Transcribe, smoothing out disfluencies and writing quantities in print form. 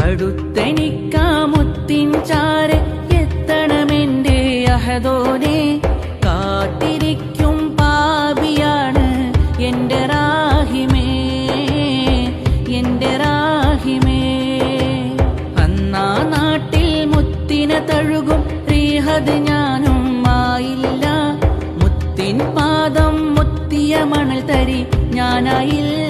അടുത്തെനിക്കാ മുത്തിൻ ചാരെ എത്തണമെന്റെ അഹദോനെ. കാത്തിരിക്കും പാപിയാണ് എന്റെ റാഹിമേ, എന്റെ റാഹിമേ. അന്നാ നാട്ടിൽ മുത്തിനെ തഴുകും റീഹത് ഞാനും ആയില്ല. മുത്തിൻ പാദം മുത്തിയ മണൽ തരി ഞാനായില്ല.